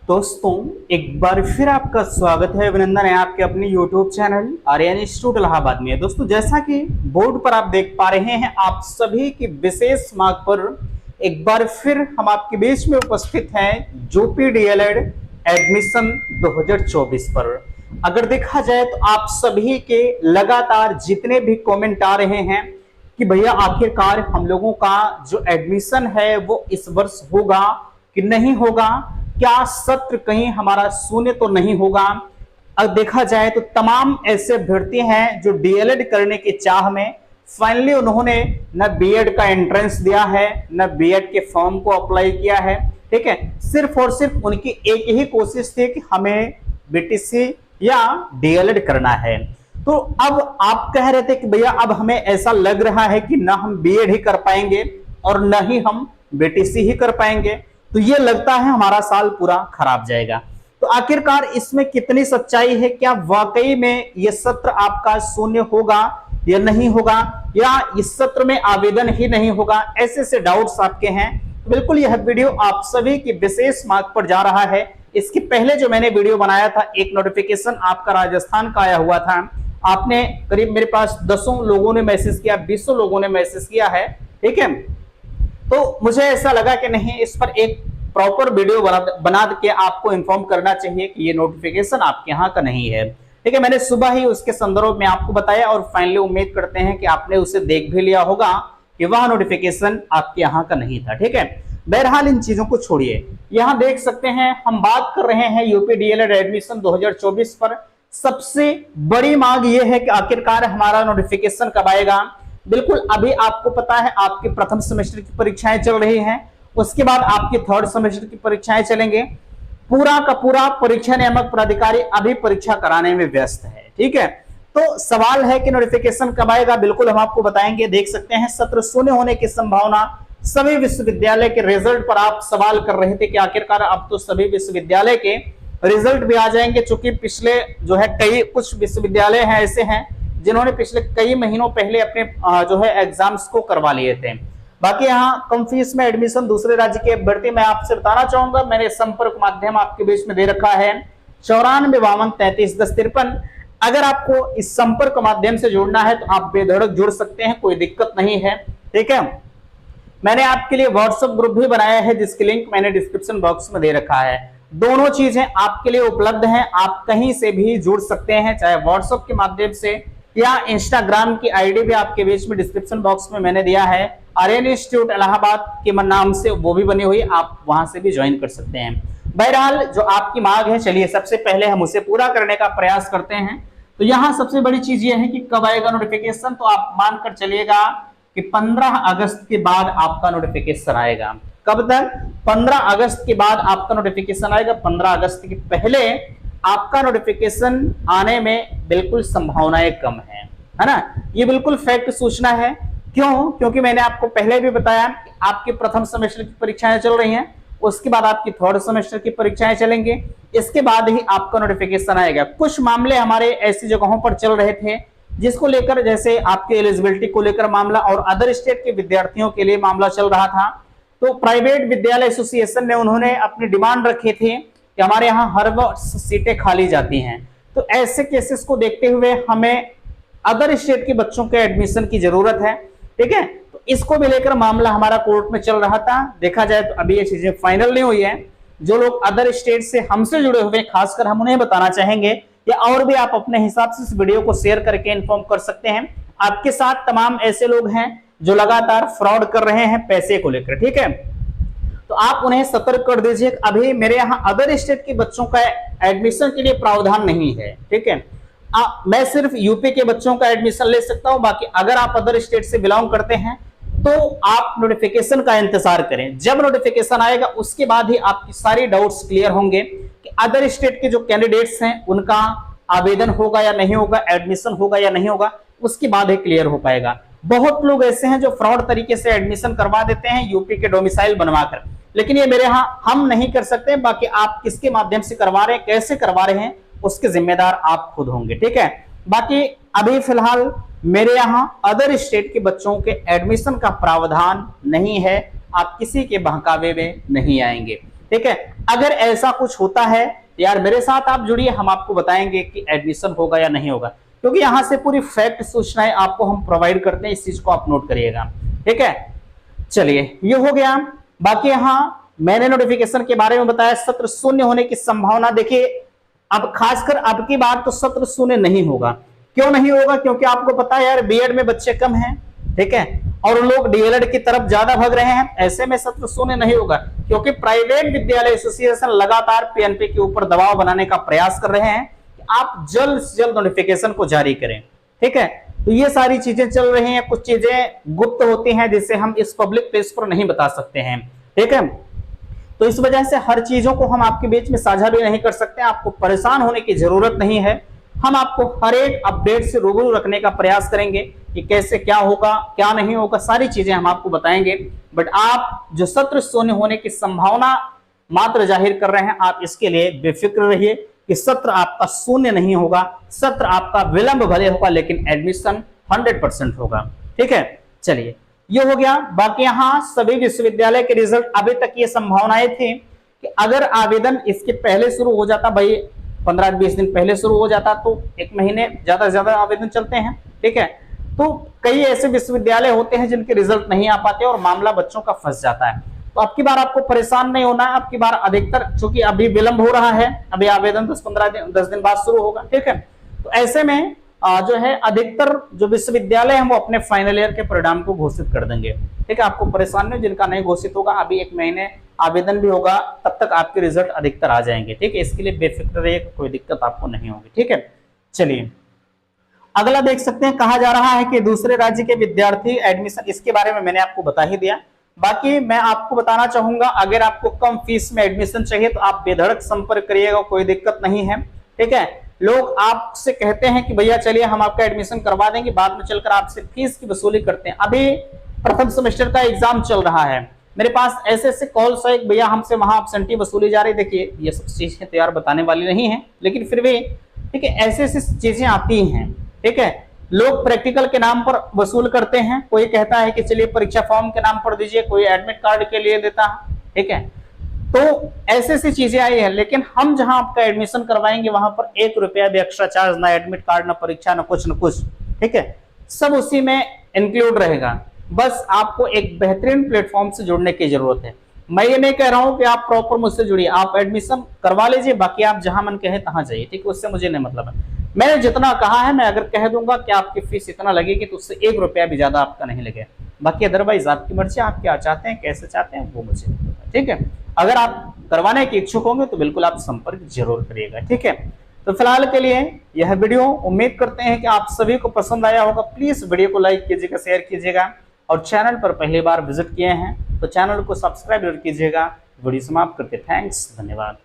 दोस्तों, एक बार फिर आपका स्वागत है, अभिनंदन है आपके अपने YouTube channel Aryan institute Allahabad में। दोस्तों, जैसा कि बोर्ड पर आप देख पा रहे हैं, आप सभी की विशेष मांग पर एक बार फिर हम आपके बीच में उपस्थित हैं यूपी डीएलएड एडमिशन 2024 पर। अगर देखा जाए तो आप सभी के लगातार जितने भी कमेंट आ रहे हैं कि भैया आखिरकार हम लोगों का जो एडमिशन है वो इस वर्ष होगा कि नहीं होगा, क्या सत्र कहीं हमारा शून्य तो नहीं होगा। अब देखा जाए तो तमाम ऐसे अभ्यर्थी हैं जो डीएलएड करने की चाह में फाइनली उन्होंने न बीएड का एंट्रेंस दिया है, न बीएड के फॉर्म को अप्लाई किया है। ठीक है, सिर्फ और सिर्फ उनकी एक ही कोशिश थी कि हमें बीटीसी या डीएलएड करना है। तो अब आप कह रहे थे कि भैया अब हमें ऐसा लग रहा है कि ना हम बीएड ही कर पाएंगे और न ही हम बीटीसी ही कर पाएंगे, तो ये लगता है हमारा साल पूरा खराब जाएगा। तो आखिरकार इसमें कितनी सच्चाई है? क्या वाकई में ये सत्र आपका शून्य होगा या नहीं होगा, या इस सत्र में आवेदन ही नहीं होगा? ऐसे से डाउट्स आपके हैं। बिल्कुल यह वीडियो आप सभी की विशेष मांग पर जा रहा है। इसके पहले जो मैंने वीडियो बनाया था, एक नोटिफिकेशन आपका राजस्थान का आया हुआ था, आपने करीब मेरे पास 10 लोगों ने मैसेज किया, 20 लोगों ने मैसेज किया है। ठीक है, तो मुझे ऐसा लगा कि नहीं, इस पर एक प्रॉपर वीडियो बना के आपको इन्फॉर्म करना चाहिए कि ये नोटिफिकेशन आपके यहाँ का नहीं है। ठीक है, मैंने सुबह ही उसके संदर्भ में आपको बताया और फाइनली उम्मीद करते हैं कि आपने उसे देख भी लिया होगा कि वह नोटिफिकेशन आपके यहाँ का नहीं था। ठीक है, बहरहाल इन चीजों को छोड़िए, यहाँ देख सकते हैं हम बात कर रहे हैं यूपी डीएलएड एडमिशन 2024 पर। सबसे बड़ी मांग यह है कि आखिरकार हमारा नोटिफिकेशन कब आएगा। बिल्कुल अभी आपको पता है आपके प्रथम सेमेस्टर की परीक्षाएं चल रही हैं, उसके बाद आपके थर्ड सेमेस्टर की परीक्षाएं चलेंगे। पूरा का पूरा परीक्षा नियामक प्राधिकारी अभी परीक्षा कराने में व्यस्त है। ठीक है, तो सवाल है कि नोटिफिकेशन कब आएगा, बिल्कुल हम आपको बताएंगे। देख सकते हैं सत्र शून्य होने की संभावना। सभी विश्वविद्यालय के रिजल्ट पर आप सवाल कर रहे थे कि आखिरकार अब तो सभी विश्वविद्यालय के रिजल्ट भी आ जाएंगे, चूंकि पिछले जो है कुछ विश्वविद्यालय हैं ऐसे हैं जिन्होंने पिछले कई महीनों पहले अपने जो है एग्जाम्स को करवा लिए थे। बाकी यहाँ कम फीस में एडमिशन दूसरे राज्य के अभ्यर्थी, मैं आपसे बताना चाहूंगा, मैंने संपर्क माध्यम आपके बीच में दे रखा है 9452331053। अगर आपको इस संपर्क माध्यम से जुड़ना है तो आप बेधड़क जुड़ सकते हैं, कोई दिक्कत नहीं है। ठीक है, मैंने आपके लिए व्हाट्सएप ग्रुप भी बनाया है जिसकी लिंक मैंने डिस्क्रिप्शन बॉक्स में दे रखा है। दोनों चीजें आपके लिए उपलब्ध हैं, आप कहीं से भी जुड़ सकते हैं, चाहे व्हाट्सएप के माध्यम से या इंस्टाग्राम की आईडी भी आपके बीच में डिस्क्रिप्शन बॉक्स में मैंने दिया है, आर्यन इंस्टीट्यूट इलाहाबाद के नाम से वो भी बनी हुई, आप वहां से भी ज्वाइन कर सकते हैं। बहरहाल जो आपकी मांग है, चलिए सबसे पहले हम उसे पूरा करने का प्रयास करते हैं। तो यहाँ सबसे बड़ी चीज ये है कि कब आएगा नोटिफिकेशन, तो आप मानकर चलिएगा कि 15 अगस्त के बाद आपका नोटिफिकेशन आएगा। कब तक? 15 अगस्त के बाद आपका नोटिफिकेशन आएगा। 15 अगस्त के पहले आपका नोटिफिकेशन आने में बिल्कुल संभावनाएं कम है ना। ये बिल्कुल फैक्ट सूचना है। क्यों? क्योंकि मैंने आपको पहले भी बताया कि आपके प्रथम सेमेस्टर की परीक्षाएं चल रही हैं, उसके बाद आपकी थर्ड सेमेस्टर की परीक्षाएं चलेंगे, इसके बाद ही आपका नोटिफिकेशन आएगा। कुछ मामले हमारे ऐसी जगहों पर चल रहे थे जिसको लेकर, जैसे आपके एलिजिबिलिटी को लेकर मामला और अदर स्टेट के विद्यार्थियों के लिए मामला चल रहा था, तो प्राइवेट विद्यालय एसोसिएशन ने उन्होंने अपनी डिमांड रखे थे कि हमारे यहाँ हर वर्ष सीटें खाली जाती हैं। तो ऐसे केसेस को देखते हुए हमें अदर स्टेट के बच्चों के एडमिशन की जरूरत है। ठीक है, तो इसको भी लेकर मामला हमारा कोर्ट में चल रहा था। देखा जाए तो अभी ये चीजें फाइनल नहीं हुई है। जो लोग अदर स्टेट से हमसे जुड़े हुए, खासकर हम उन्हें बताना चाहेंगे, या और भी आप अपने हिसाब से इस वीडियो को शेयर करके इन्फॉर्म कर सकते हैं। आपके साथ तमाम ऐसे लोग हैं जो लगातार फ्रॉड कर रहे हैं पैसे को लेकर। ठीक है, तो आप उन्हें सतर्क कर दीजिए। अभी मेरे यहाँ अदर स्टेट के बच्चों का एडमिशन के लिए प्रावधान नहीं है। ठीक है, मैं सिर्फ यूपी के बच्चों का एडमिशन ले सकता हूं। बाकी अगर आप अदर स्टेट से बिलोंग करते हैं तो आप नोटिफिकेशन का इंतजार करें। जब नोटिफिकेशन आएगा उसके बाद ही आपकी सारी डाउट्स क्लियर होंगे कि अदर स्टेट के जो कैंडिडेट्स हैं उनका आवेदन होगा या नहीं होगा, एडमिशन होगा या नहीं होगा, उसके बाद ही क्लियर हो पाएगा। बहुत लोग ऐसे हैं जो फ्रॉड तरीके से एडमिशन करवा देते हैं यूपी के डोमिसाइल बनवाकर, लेकिन ये मेरे यहाँ हम नहीं कर सकते। बाकी आप किसके माध्यम से करवा रहे हैं, कैसे करवा रहे हैं, उसके जिम्मेदार आप खुद होंगे। ठीक है, बाकी अभी फिलहाल मेरे यहाँ अदर स्टेट के बच्चों के एडमिशन का प्रावधान नहीं है, आप किसी के बहकावे में नहीं आएंगे। ठीक है। अगर ऐसा कुछ होता है यार मेरे साथ आप जुड़िए, हम आपको बताएंगे कि एडमिशन होगा या नहीं होगा, क्योंकि यहां से पूरी फैक्ट सूचनाएं आपको हम प्रोवाइड करते हैं, इस चीज को आप नोट करिएगा, ठीक है। चलिए ये हो गया। बाकी यहां मैंने नोटिफिकेशन के बारे में बताया, सत्र शून्य होने की संभावना देखिए, अब खासकर अब की बार तो सत्र शून्य नहीं होगा। क्यों नहीं होगा? क्योंकि आपको पता है यार बीएड में बच्चे कम हैं, ठीक है, और लोग डीएलएड की तरफ ज्यादा भाग रहे हैं, ऐसे में सत्र शून्य नहीं होगा, क्योंकि प्राइवेट विद्यालय एसोसिएशन लगातार पीएनपी के ऊपर दबाव बनाने का प्रयास कर रहे हैं कि आप जल्द से जल्द नोटिफिकेशन को जारी करें, ठीक है। तो ये सारी चीजें चल रही हैं, कुछ चीजें गुप्त होती हैं जिसे हम इस पब्लिक प्लेस पर नहीं बता सकते हैं, ठीक है। तो इस वजह से हर चीजों को हम आपके बीच में साझा भी नहीं कर सकते, आपको परेशान होने की जरूरत नहीं है। हम आपको हर एक अपडेट से रूबरू रखने का प्रयास करेंगे कि कैसे क्या होगा क्या नहीं होगा, सारी चीजें हम आपको बताएंगे। बट आप जो सत्र शून्य होने की संभावना मात्र जाहिर कर रहे हैं, आप इसके लिए बेफिक्र रहिए कि सत्र आपका शून्य नहीं होगा, सत्र आपका विलंब भले होगा लेकिन एडमिशन 100% होगा, ठीक है। चलिए ये हो गया। बाकी यहाँ सभी विश्वविद्यालय के रिजल्ट, अभी तक ये संभावनाएं थी कि अगर आवेदन इसके पहले शुरू हो जाता, भाई 15-20 दिन पहले शुरू हो जाता तो 1 महीने ज्यादा से ज्यादा आवेदन चलते हैं, ठीक है। तो कई ऐसे विश्वविद्यालय होते हैं जिनके रिजल्ट नहीं आ पाते और मामला बच्चों का फंस जाता है। तो अब की बार आपको परेशान नहीं होना है, अब की बार अधिकतर चूंकि अभी विलंब हो रहा है, अभी आवेदन 10 दिन बाद शुरू होगा, ठीक है। तो ऐसे में जो है अधिकतर जो विश्वविद्यालय हैं वो अपने फाइनल ईयर के परिणाम को घोषित कर देंगे, ठीक है। आपको परेशान नहीं, जिनका नहीं घोषित होगा अभी 1 महीने आवेदन भी होगा, तब तक आपके रिजल्ट अधिकतर आ जाएंगे, ठीक है। इसके लिए बेफिक्र रहिए, कोई दिक्कत आपको नहीं होगी, ठीक है। चलिए अगला देख सकते हैं, कहा जा रहा है कि दूसरे राज्य के विद्यार्थी एडमिशन, इसके बारे में मैंने आपको बता ही दिया। बाकी मैं आपको बताना चाहूंगा, अगर आपको कम फीस में एडमिशन चाहिए तो आप बेधड़क संपर्क करिएगा, कोई दिक्कत नहीं है, ठीक है। लोग आपसे कहते हैं कि भैया चलिए हम आपका एडमिशन करवा देंगे, बाद में चलकर आपसे फीस की वसूली करते हैं। अभी प्रथम सेमेस्टर का एग्जाम चल रहा है, मेरे पास ऐसे कॉल्स है भैया हमसे वहां एब्सेंटी वसूली जा रही। देखिए ये सब चीजें तो यार बताने वाली नहीं है, लेकिन फिर भी ठीक है ऐसे चीजें आती हैं, ठीक है। लोग प्रैक्टिकल के नाम पर वसूल करते हैं, कोई कहता है कि चलिए परीक्षा फॉर्म के नाम पर दीजिए, कोई एडमिट कार्ड के लिए देता है, ठीक है। तो ऐसी चीजें आई है, लेकिन हम जहां आपका एडमिशन करवाएंगे वहां पर 1 रुपया भी एक्स्ट्रा चार्ज, ना एडमिट कार्ड, ना परीक्षा, ना कुछ, ठीक है, सब उसी में इंक्लूड रहेगा। बस आपको एक बेहतरीन प्लेटफॉर्म से जुड़ने की जरूरत है। मैं ये नहीं कह रहा हूं कि आप प्रॉपर मुझसे जुड़िए, आप एडमिशन करवा लीजिए, बाकी आप जहां मन कहे तहां जाइए, ठीक है, उससे मुझे नहीं मतलब है। मैंने जितना कहा है, मैं अगर कह दूंगा कि आपकी फीस इतना लगेगी तो उससे 1 रुपया भी ज्यादा आपका नहीं लगेगा। बाकी अदरवाइज आपकी मर्जी, आप क्या चाहते हैं, कैसे चाहते हैं, वो मुझे नहीं पता, ठीक है। अगर आप करवाने के इच्छुक होंगे तो बिल्कुल आप संपर्क जरूर करिएगा, ठीक है। तो फिलहाल के लिए यह वीडियो उम्मीद करते हैं कि आप सभी को पसंद आया होगा। प्लीज वीडियो को लाइक कीजिएगा, शेयर कीजिएगा, और चैनल पर पहली बार विजिट किए हैं तो चैनल को सब्सक्राइब जरूर कीजिएगा। वीडियो समाप्त करके थैंक्स, धन्यवाद।